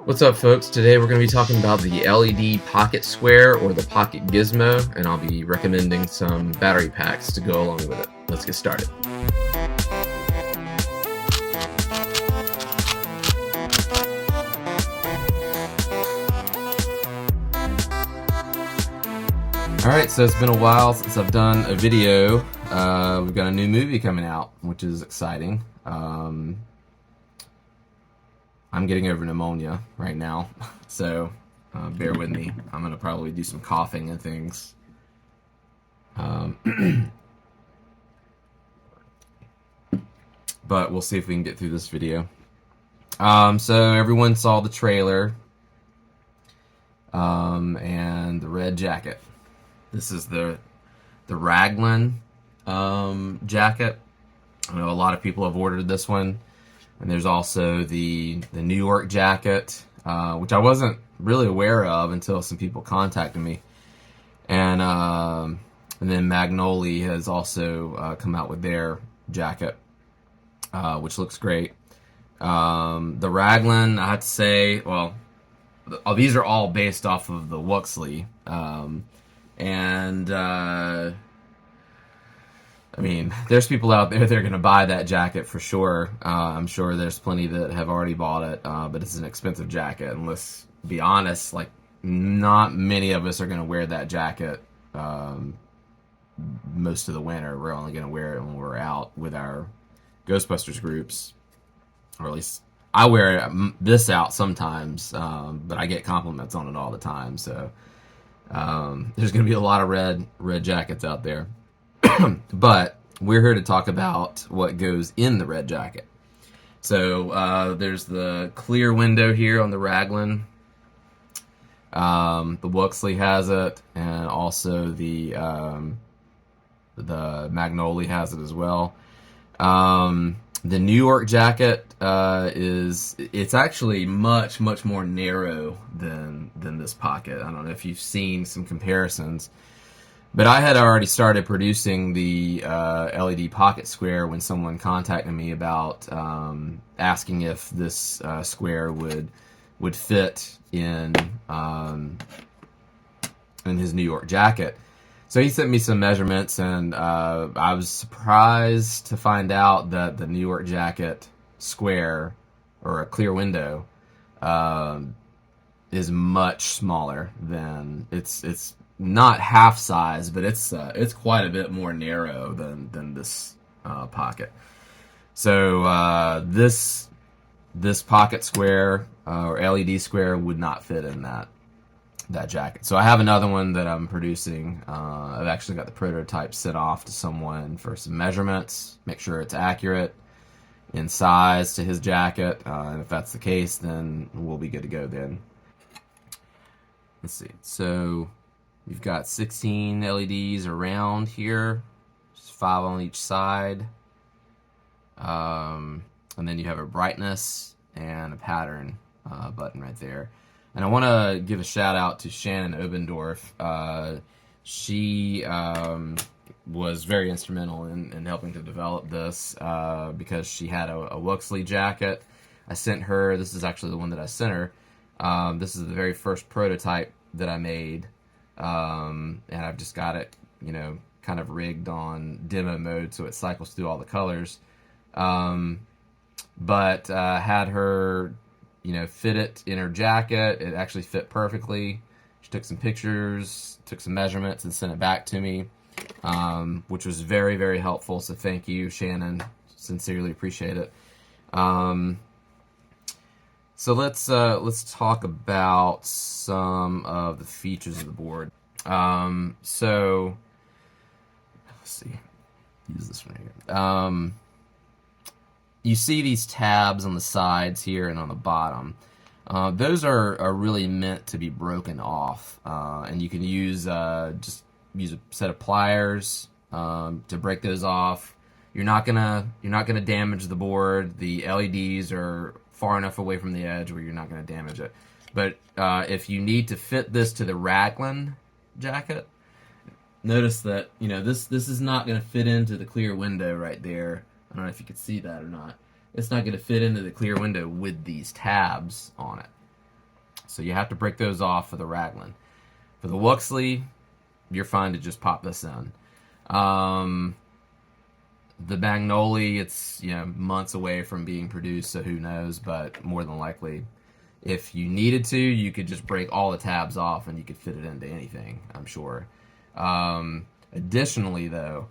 What's up, folks? Today we're going to be talking about the LED Pocket Square or the Pocket Gizmo, and I'll be recommending some battery packs to go along with it. Let's get started. Alright, so it's been a while since I've done a video. We've got a new movie coming out, which is exciting. I'm getting over pneumonia right now, so bear with me. I'm going to probably do some coughing and things. But we'll see if we can get through this video. So everyone saw the trailer and the red jacket. This is the Raglan jacket. I know a lot of people have ordered this one. And there's also the New York jacket, which I wasn't really aware of until some people contacted me. And then Magnoli has also come out with their jacket, which looks great. The Raglan, I have to say, well, these are all based off of the Wuxly. I mean, there's people out there that are going to buy that jacket for sure. I'm sure there's plenty that have already bought it, but it's an expensive jacket. And let's be honest, like, not many of us are going to wear that jacket most of the winter. We're only going to wear it when we're out with our Ghostbusters groups, or at least I wear this out sometimes, but I get compliments on it all the time. So there's going to be a lot of red jackets out there. But we're here to talk about what goes in the red jacket. So there's the clear window here on the Raglan. The Wuxly has it, and also the Magnoli has it as well. The New York jacket it's actually much more narrow than this pocket. I don't know if you've seen some comparisons. But I had already started producing the LED Pocket Square when someone contacted me about asking if this square would fit in his New York jacket. So he sent me some measurements, and I was surprised to find out that the New York jacket square, or a clear window, is much smaller than it's not half size, but it's quite a bit more narrow than this pocket. So this pocket square or LED square would not fit in that jacket. So I have another one that I'm producing. I've actually got the prototype sent off to someone for some measurements, make sure it's accurate in size to his jacket, and if that's the case, then we'll be good to go then. Let's see. So you've got 16 LEDs around here, just 5 on each side. And then you have a brightness and a pattern button right there. And I want to give a shout out to Shannon Obendorf. She was very instrumental in helping to develop this because she had a Wuxly jacket. I sent her, this is actually the one that I sent her. This is the very first prototype that I made. And I've just got it, kind of rigged on demo mode so it cycles through all the colors. But had her, fit it in her jacket. It actually fit perfectly. She took some pictures, took some measurements, and sent it back to me, which was very helpful. So thank you, Shannon. Sincerely appreciate it. So let's talk about some of the features of the board. So let's see, use this one here. You see these tabs on the sides here and on the bottom. Those are really meant to be broken off, and you can just use a set of pliers to break those off. You're not gonna damage the board. The LEDs are far enough away from the edge where you're not going to damage it. But if you need to fit this to the Raglan jacket, notice that this is not going to fit into the clear window right there. I don't know if you can see that or not. It's not going to fit into the clear window with these tabs on it. So you have to break those off for the Raglan. For the Wuxly, you're fine to just pop this in. The Magnoli, it's months away from being produced, so who knows? But more than likely, if you needed to, you could just break all the tabs off and you could fit it into anything, I'm sure. Additionally, though,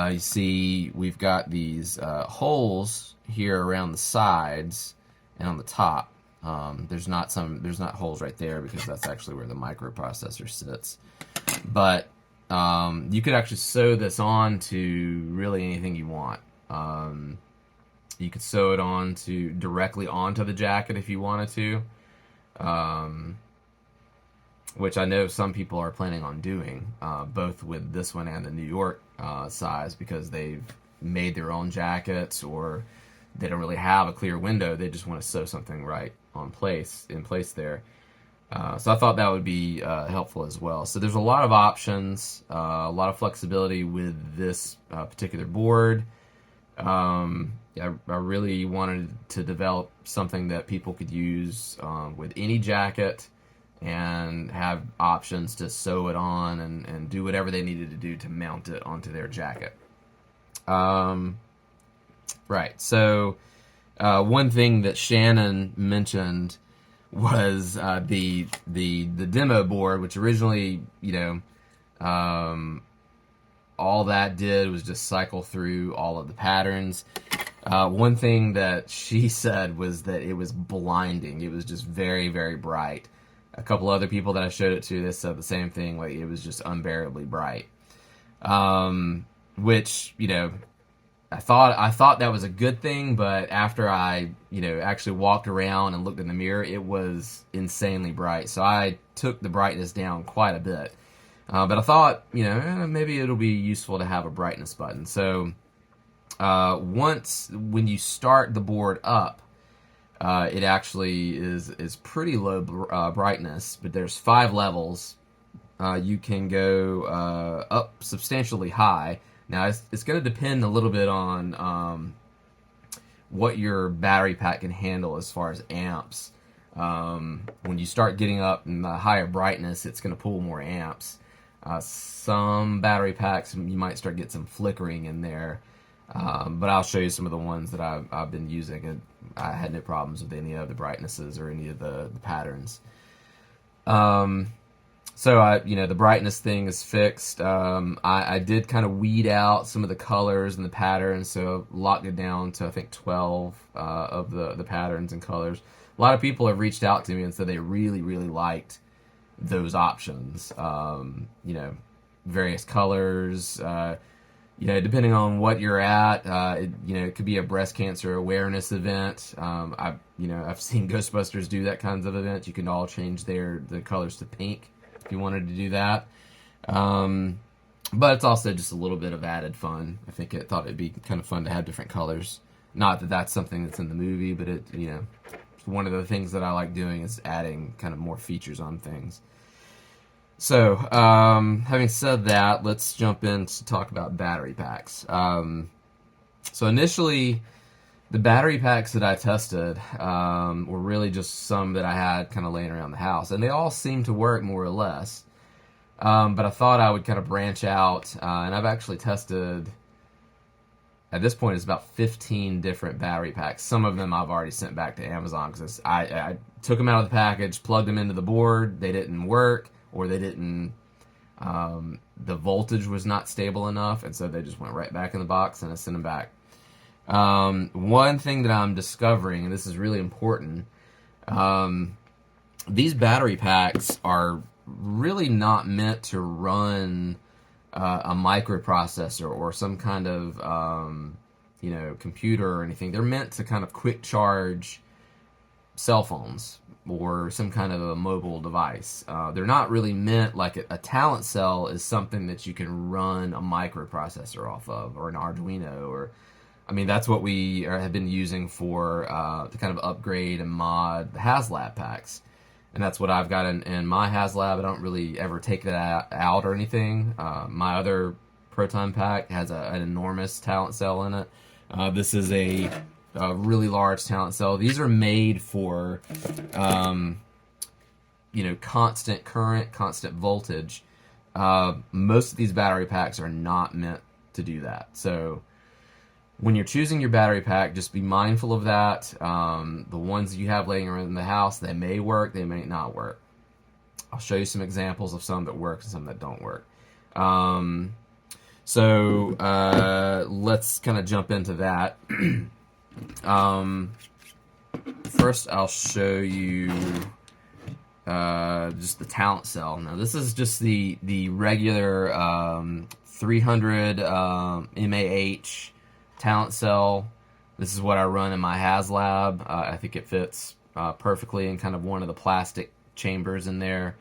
you see we've got these holes here around the sides and on the top. There's not holes right there because that's actually where the microprocessor sits. But you could actually sew this on to really anything you want. You could sew it directly onto the jacket if you wanted to, which I know some people are planning on doing, both with this one and the New York size, because they've made their own jackets, or they don't really have a clear window. They just want to sew something right in place there. So I thought that would be helpful as well. So there's a lot of options, a lot of flexibility with this particular board. I really wanted to develop something that people could use with any jacket and have options to sew it on and do whatever they needed to do to mount it onto their jacket. Right. So one thing that Shannon mentioned was the demo board, which originally, all that did was just cycle through all of the patterns. One thing that she said was that it was blinding. It was just very, very bright. A couple other people that I showed it to, they said the same thing. Like, it was just unbearably bright. Which, I thought that was a good thing, but after I, actually walked around and looked in the mirror, it was insanely bright. So I took the brightness down quite a bit. But I thought, maybe it'll be useful to have a brightness button. So when you start the board up, it actually is pretty low brightness, but there's 5 levels. You can go up substantially high. Now, it's going to depend a little bit on what your battery pack can handle as far as amps. When you start getting up in the higher brightness, it's going to pull more amps. Some battery packs, you might start getting some flickering in there. But I'll show you some of the ones that I've been using, and I had no problems with any of the brightnesses or any of the patterns. So the brightness thing is fixed. I did kind of weed out some of the colors and the patterns, so locked it down to I think 12 of the patterns and colors. A lot of people have reached out to me and said they really, really liked those options. Various colors. Depending on what you're at, it could be a breast cancer awareness event. I've seen Ghostbusters do that kinds of events. You can all change the colors to pink if you wanted to do that. But it's also just a little bit of added fun. I thought it'd be kind of fun to have different colors. Not that that's something that's in the movie, but it's one of the things that I like doing is adding kind of more features on things. So, having said that, let's jump in to talk about battery packs. So initially, the battery packs that I tested were really just some that I had kind of laying around the house, and they all seemed to work more or less. But I thought I would kind of branch out, and I've actually tested, at this point, it's about 15 different battery packs. Some of them I've already sent back to Amazon because I took them out of the package, plugged them into the board, they didn't work, or they didn't, the voltage was not stable enough, and so they just went right back in the box, and I sent them back. One thing that I'm discovering, and this is really important, these battery packs are really not meant to run a microprocessor or some kind of computer or anything. They're meant to kind of quick charge cell phones or some kind of a mobile device. They're not really meant, like a talent cell is something that you can run a microprocessor off of, or an Arduino, or that's what we have been using for to kind of upgrade and mod the HasLab packs. And that's what I've got in my HasLab. I don't really ever take that out or anything. My other Proton pack has an enormous talent cell in it. This is a really large talent cell. These are made for constant current, constant voltage. Most of these battery packs are not meant to do that. So when you're choosing your battery pack, just be mindful of that. The ones you have laying around in the house, they may work, they may not work. I'll show you some examples of some that work and some that don't work. Let's kind of jump into that. First, I'll show you just the talent cell. Now, this is just the regular 300 mAh talent cell. This is what I run in my HasLab. I think it fits perfectly in kind of one of the plastic chambers in there.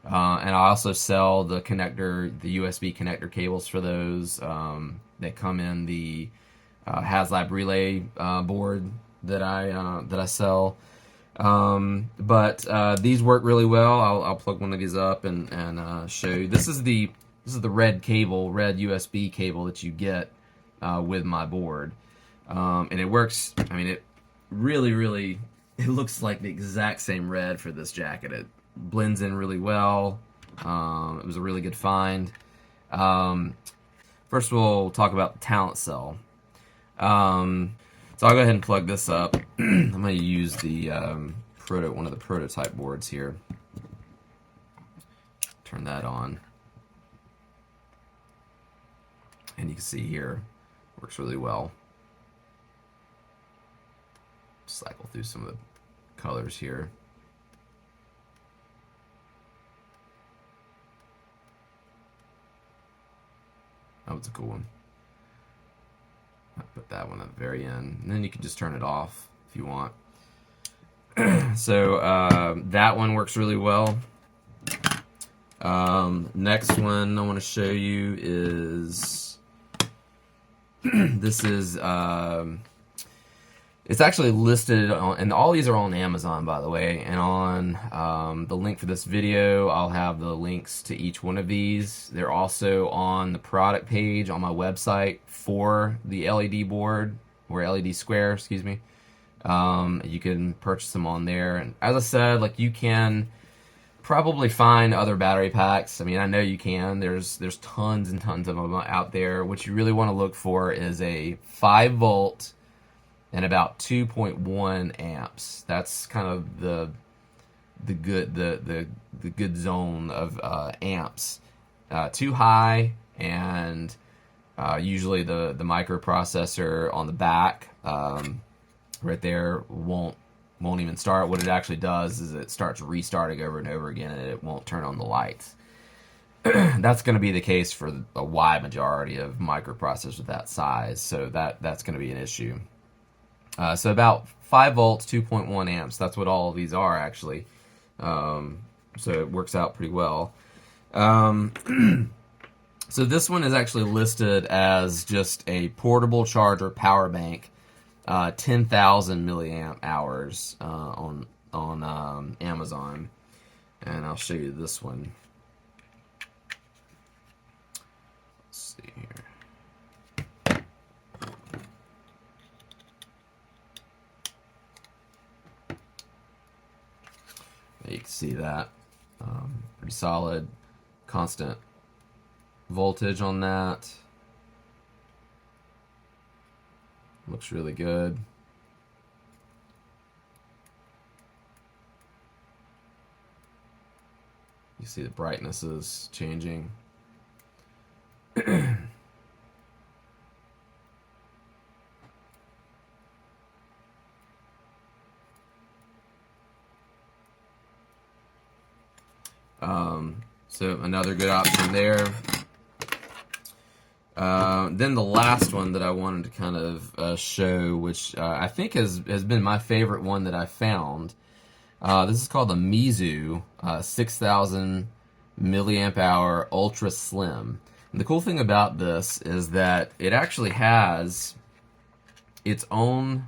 And I also sell the USB connector cables for those. They come in the HasLab relay board that I sell. But these work really well. I'll plug one of these up and show you. This is the red USB cable that you get with my board, and it works. I mean, it really it looks like the exact same red for this jacket. It blends in really well. It was a really good find. First, we'll talk about the talent cell. So I'll go ahead and plug this up. I'm going to use the one of the prototype boards here. Turn that on, and you can see here works really well. Cycle through some of the colors here. That was a cool one. I'll put that one at the very end, and then you can just turn it off if you want. So that one works really well. Next one I want to show you is this is it's actually listed on, and all these are on Amazon, by the way, and on the link for this video I'll have the links to each one of these. They're also on the product page on my website for the LED board, or LED square, excuse me. You can purchase them on there, and as I said, like, you can probably find other battery packs. I mean, I know you can. There's tons and tons of them out there. What you really want to look for is a 5 volt and about 2.1 amps. That's kind of the good zone of amps. Too high, and usually the microprocessor on the back right there won't even start. What it actually does is it starts restarting over and over again, and it won't turn on the lights. That's going to be the case for a wide majority of microprocessors that size, so that's going to be an issue. So about 5 volts, 2.1 amps, that's what all of these are, actually. So it works out pretty well. So this one is actually listed as just a portable charger power bank, 10,000 milliamp hours on Amazon, and I'll show you this one. Let's see here. You can see that pretty solid, constant voltage on that. Looks really good. You see the brightness is changing. So another good option there. Then the last one that I wanted to kind of show, which I think has been my favorite one that I found. This is called the Mizu 6000 milliamp hour Ultra Slim. And the cool thing about this is that it actually has its own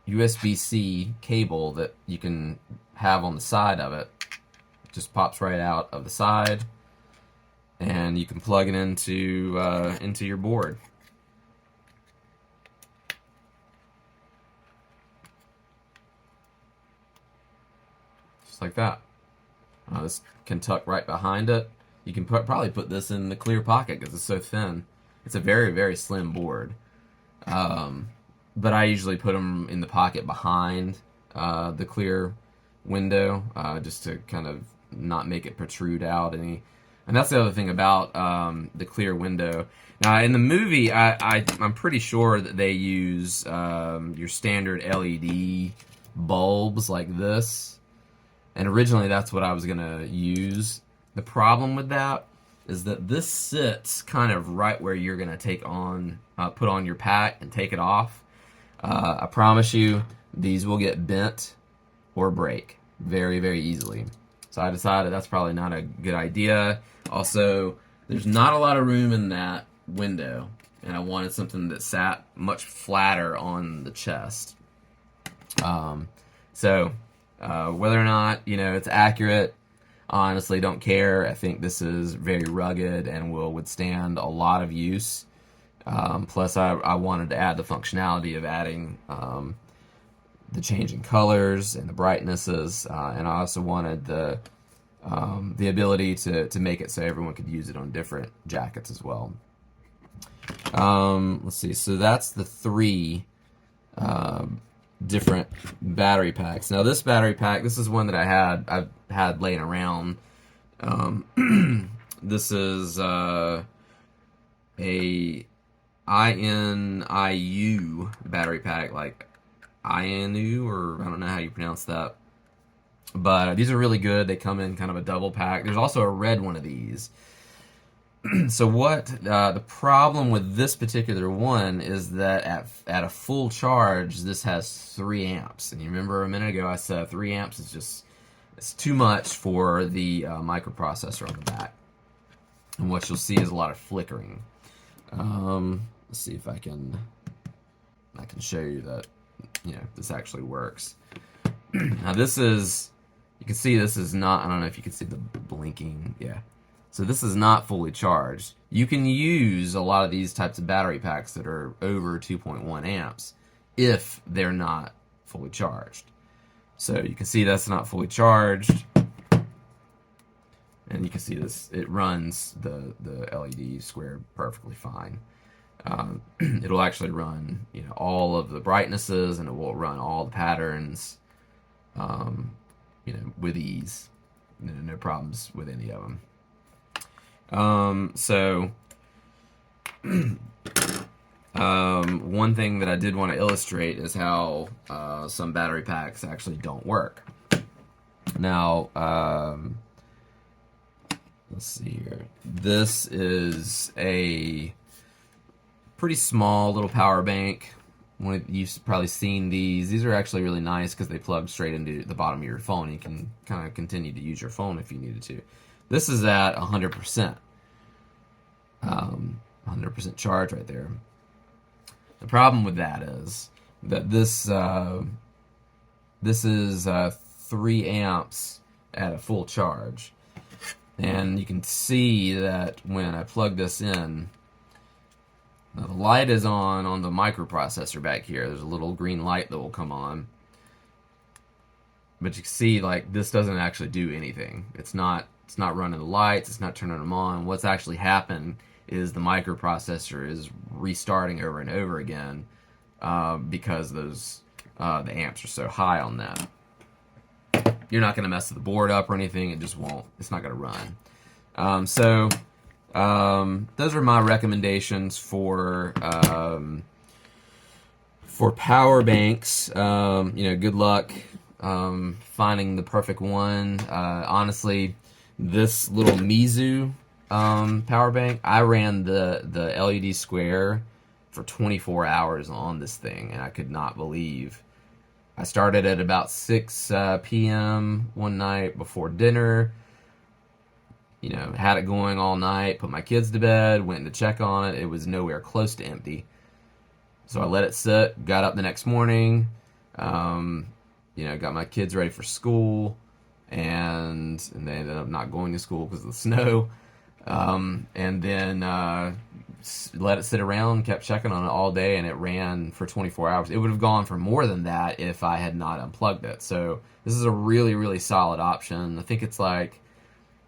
USB-C cable that you can have on the side of it. It just pops right out of the side, and you can plug it into your board. just like that. This can tuck right behind it. You can probably put this in the clear pocket because it's so thin. It's a very, very slim board. But I usually put them in the pocket behind the clear window, just to kind of not make it protrude out any. And that's the other thing about the clear window. Now, in the movie, I'm pretty sure that they use your standard LED bulbs like this. And originally, that's what I was going to use. The problem with that is that this sits kind of right where you're going to put on your pack and take it off. I promise you, these will get bent or break very, very easily. So I decided that's probably not a good idea. Also, there's not a lot of room in that window, and I wanted something that sat much flatter on the chest. Whether or not, it's accurate, honestly don't care. I think this is very rugged and will withstand a lot of use. Plus, I wanted to add the functionality of adding the changing colors and the brightnesses, and I also wanted the ability to make it so everyone could use it on different jackets as well. Let's see. So that's the 3 different battery packs. Now this battery pack, this is one that I've had laying around. This is a INIU battery pack, like INU, or I don't know how you pronounce that. But these are really good. They come in kind of a double pack. There's also a red one of these. So what the problem with this particular one is that at a full charge, this has 3 amps. And you remember a minute ago I said 3 amps is it's too much for the microprocessor on the back. And what you'll see is a lot of flickering. Let's see if I can show you that this actually works. Now this is, you can see this is not, I don't know if you can see the blinking, yeah. So this is not fully charged. You can use a lot of these types of battery packs that are over 2.1 amps if they're not fully charged. So you can see that's not fully charged. And you can see this, it runs the LED square perfectly fine. It'll actually run all of the brightnesses, and it will run all the patterns with ease. No problems with any of them. One thing that I did want to illustrate is how some battery packs actually don't work. Now, let's see here. This is a pretty small little power bank. You've probably seen these. These are actually really nice because they plug straight into the bottom of your phone. You can kind of continue to use your phone if you needed to. This is at 100%. 100% charge right there. The problem with that is that this is 3 amps at a full charge. And you can see that when I plug this in, now the light is on the microprocessor back here. There's a little green light that will come on. But you can see, like, this doesn't actually do anything. It's not running the lights, it's not turning them on. What's actually happened is the microprocessor is restarting over and over again because the amps are so high on that. You're not going to mess the board up or anything. It just won't. It's not going to run. Those are my recommendations for power banks. Good luck finding the perfect one. Honestly, this little Mizu power bank, I ran the LED square for 24 hours on this thing, and I could not believe. I started at about 6 p.m. one night before dinner. Had it going all night, put my kids to bed, went to check on it. It was nowhere close to empty. So I let it sit, got up the next morning, got my kids ready for school, and they ended up not going to school because of the snow. And then let it sit around, kept checking on it all day, and it ran for 24 hours. It would have gone for more than that if I had not unplugged it. So this is a really, really solid option. I think it's like,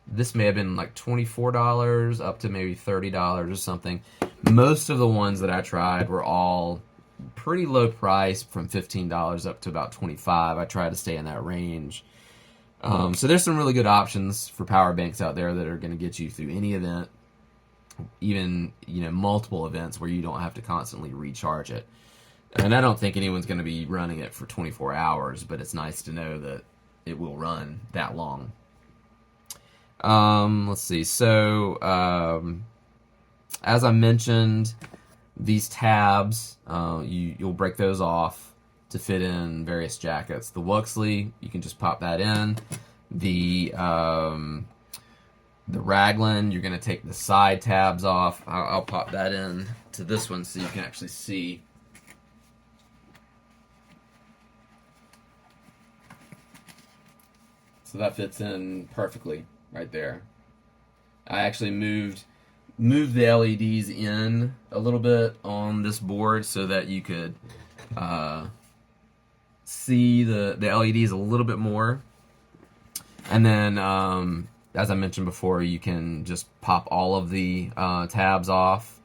this may have been like $24 up to maybe $30 or something. Most of the ones that I tried were all pretty low price, from $15 up to about $25. I try to stay in that range. So there's some really good options for power banks out there that are going to get you through any event, even multiple events where you don't have to constantly recharge it. And I don't think anyone's going to be running it for 24 hours, but it's nice to know that it will run that long. Let's see. So as I mentioned, these tabs, you'll break those off to fit in various jackets. The Wuxly, you can just pop that in. The Raglan, you're going to take the side tabs off. I'll pop that in to this one so you can actually see. So that fits in perfectly right there. I actually moved the LEDs in a little bit on this board so that you could see the LEDs a little bit more. And then, as I mentioned before, you can just pop all of the tabs off,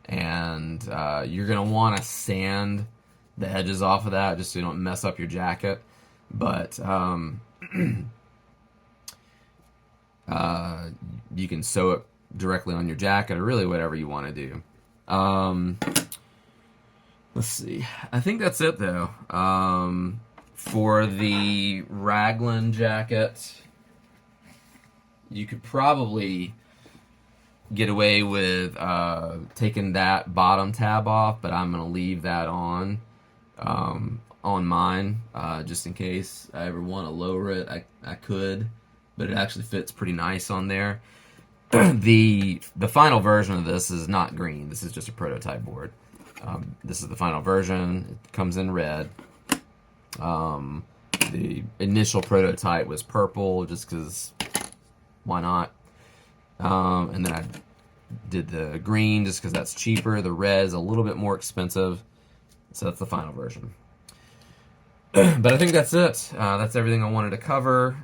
and you're going to want to sand the edges off of that just so you don't mess up your jacket. But you can sew it directly on your jacket, or really whatever you want to do. Let's see. I think that's it, though. For the Raglan jacket, you could probably get away with taking that bottom tab off, but I'm going to leave that on mine, just in case I ever want to lower it. I could, but it actually fits pretty nice on there. The final version of this is not green. This is just a prototype board. This is the final version. It comes in red. The initial prototype was purple, just because why not? And then I did the green just because that's cheaper. The red is a little bit more expensive. So that's the final version. But I think that's it. That's everything I wanted to cover.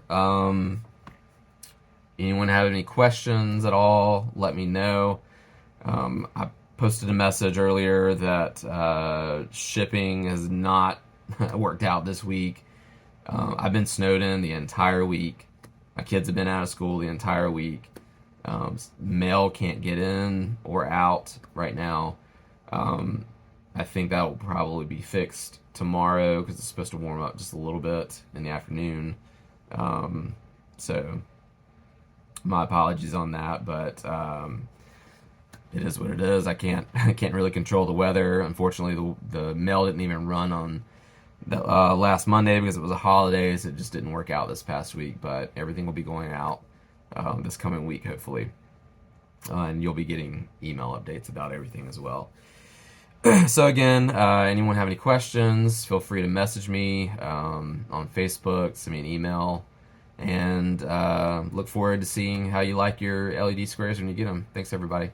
Anyone have any questions at all, let me know. I posted a message earlier that shipping has not worked out this week. I've been snowed in the entire week. My kids have been out of school the entire week. Mail can't get in or out right now. I think that will probably be fixed tomorrow because it's supposed to warm up just a little bit in the afternoon. So my apologies on that, but it is what it is. I can't really control the weather. Unfortunately, the mail didn't even run on the last Monday because it was a holiday, so it just didn't work out this past week. But everything will be going out this coming week, hopefully, and you'll be getting email updates about everything as well. So again, anyone have any questions, feel free to message me on Facebook, send me an email, and look forward to seeing how you like your LED squares when you get them. Thanks, everybody.